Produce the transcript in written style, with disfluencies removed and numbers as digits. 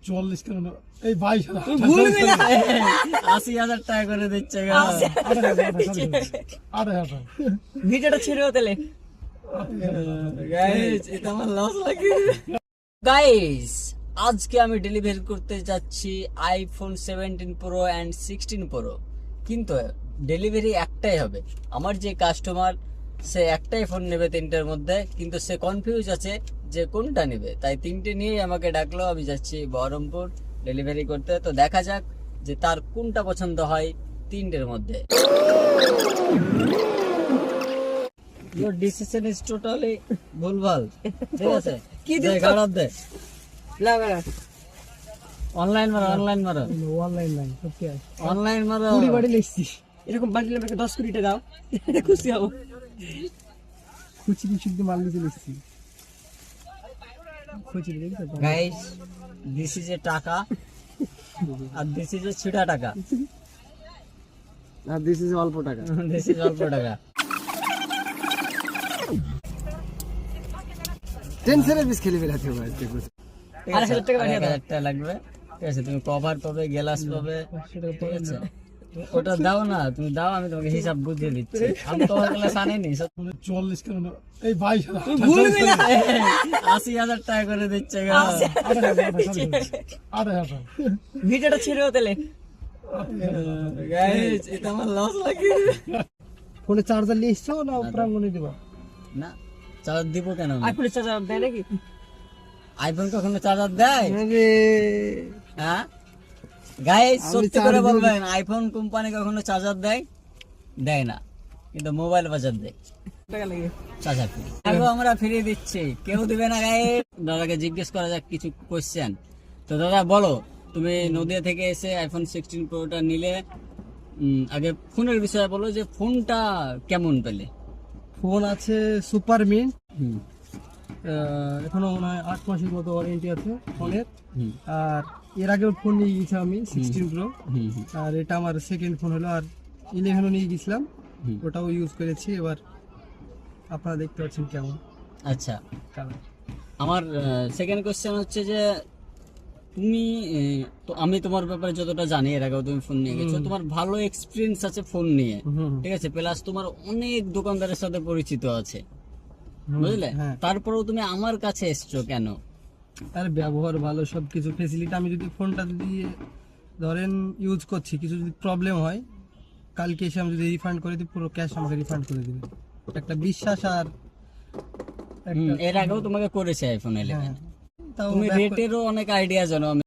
44 কেন এই 22,000 80,000 টাকা করে দিচ্ছে ভিডিওটা ছেড়েও তাহলে গাইস, এটা আমার লস লাগে। গাইস, আজকে আমি ডেলিভারি করতে যাচ্ছি আইফোন 17 প্রো এন্ড 16 প্রো, কিন্তু ডেলিভারি একটাই হবে। আমার যে কাস্টমার, সে একটাই ফোন নেবে তিনটের মধ্যে, কিন্তু সে কনফিউজ আছে যে কোনটা নেবে, তাই তিনটে নিয়েই আমাকে ডাকলো। আমি যাচ্ছি বহরমপুর ডেলিভারি করতে, তো দেখা যাক যে তার কোনটা পছন্দ হয় তিনটের মধ্যে। Your decision is totally ভুলভাল, ঠিক আছে? কি দে, দিচ্ছ? খারাপ দে। লাগা অনলাইন মারো, অনলাইন মারো, অনলাইন নাই সত্যি আছে অনলাইন মারো। 20 বাড়ি লিখছি এরকম বান্ডিল আমাকে 10 কোটি টাকা দাও, খুশি হবো। খুচি খুচি মাল দিতে লিখছি খুচি লিখতে গাইস, দিস ইজ এ টাকা আর দিস ইজ এ ছিটা টাকা, আর দিস ইজ অল্প টাকা দিস ইজ অল্প টাকা। টেনশনের বিষ খেলে বেড়াতে হবে আজকে ঠিক আছে, 8,000 টাকা বানিয়ে দাও। 1,000 টাকা লাগবে, ঠিক আছে? তুমি কভার পাবে, গ্লাস পাবে, ঠিক আছে? ওটা দাও না, তুমি দাও, আমি তোমাকে হিসাব বুঝিয়ে দিচ্ছি। আমি কভার গ্লাস আনিনি, 44 কেন এই 22,000 80,000 টাকা করে দিচ্ছে। 8,000 ভিডিওটা ছেড়েও তাহলে গাইস, এটা আমার লস লাগে। ফোনে চার্জার নিয়ে এসছো না প্রাঙ্গণে দিবা না, চার্জার দিব কেন? আইফোনের চার্জার দেয় নাকি? আইফোন কখনো চার্জার দেয়? আরে হ্যাঁ গাইস, আমি সত্যি করে চার্জ দিব। বলবেন, আইফোন কোম্পানি কখনো চার্জার দেয়? দেয় না, কিন্তু মোবাইল বাজার দেয় টাকা লাগে চার্জার ফ্রি। আগে আমরা ফিরিয়ে দিচ্ছি, কেউ দিবে না গাইস। দাদাকে জিজ্ঞেস করা যাক কিছু কোশ্চেন। তো দাদা বলো, তুমি নদিয়া থেকে এসে আইফোন 16 প্রোটা নিলে, আগে ফোনের বিষয়ে বলো যে ফোনটা কেমন পেলে? ফোন আছে সুপার মিন্ট হুম এখনো মনে হয় 8 মাসের মতো ওয়ারেন্টি আছে ফোনের। হুম আর এর আগেও ফোন নিয়ে গেছি আমি 16 প্রো, হুম হুম, আর এটা আমার সেকেন্ড ফোন হলো। আর 11ও নিয়ে গেছিলাম, হুম। ওটাও ইউজ করেছি। এবার আপনারা দেখতে পাচ্ছেন কেমন আচ্ছা, কালার। আমার সেকেন্ড কোশ্চেন হচ্ছে যে তুমি তো আমি তোমার ব্যাপারে যতটা জানি, এর আগেও তুমি ফোন নিয়ে গেছো, তোমার ভালো এক্সপিরিয়েন্স আছে ফোন নিয়ে, ঠিক আছে? প্লাস তোমার অনেক দোকানদারের সাথে পরিচিত আছে, বুঝলে? হ্যাঁ। তারপরেও তুমি আমার কাছে এসছো কেন? আর ব্যবহার ভালো, সব কিছু ফেসিলিটি। আমি যদি ফোনটা যদি ধরেন ইউজ করছি, কিছু যদি প্রবলেম হয়, কালকে এসে আমি যদি রিফান্ড করে দিই, পুরো ক্যাশ আমাকে রিফান্ড করে দিবে। একটা বিশ্বাস আর এর আগেও তোমাকে করেছে আইফোন 11। হ্যাঁ, তাও তুমি রেটেরও অনেক আইডিয়া জানো, আমি